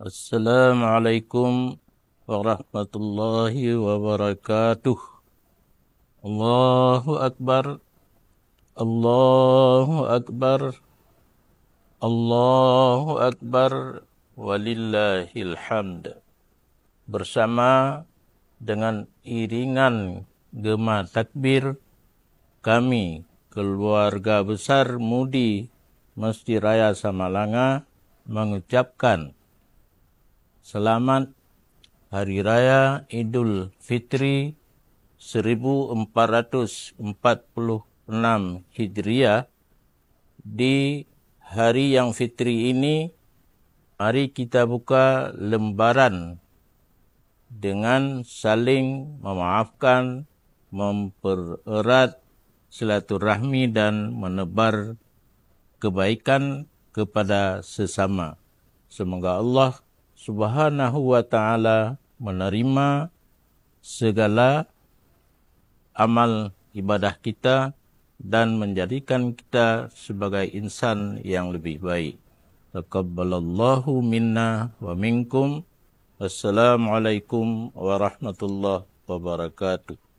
Assalamualaikum warahmatullahi wabarakatuh. Allahu Akbar, Allahu Akbar, Allahu Akbar, walillahil hamd. Bersama dengan iringan gema takbir, kami, keluarga besar Mudi Masjid Raya Samalanga, mengucapkan selamat Hari Raya Idul Fitri 1446 Hijriah. Di hari yang fitri ini, mari kita buka lembaran dengan saling memaafkan, mempererat silaturahmi dan menebar kebaikan kepada sesama. Semoga Allah Subhanahu wa ta'ala menerima segala amal ibadah kita dan menjadikan kita sebagai insan yang lebih baik. Taqabbalallahu minna wa minkum. Wassalamualaikum warahmatullahi wabarakatuh.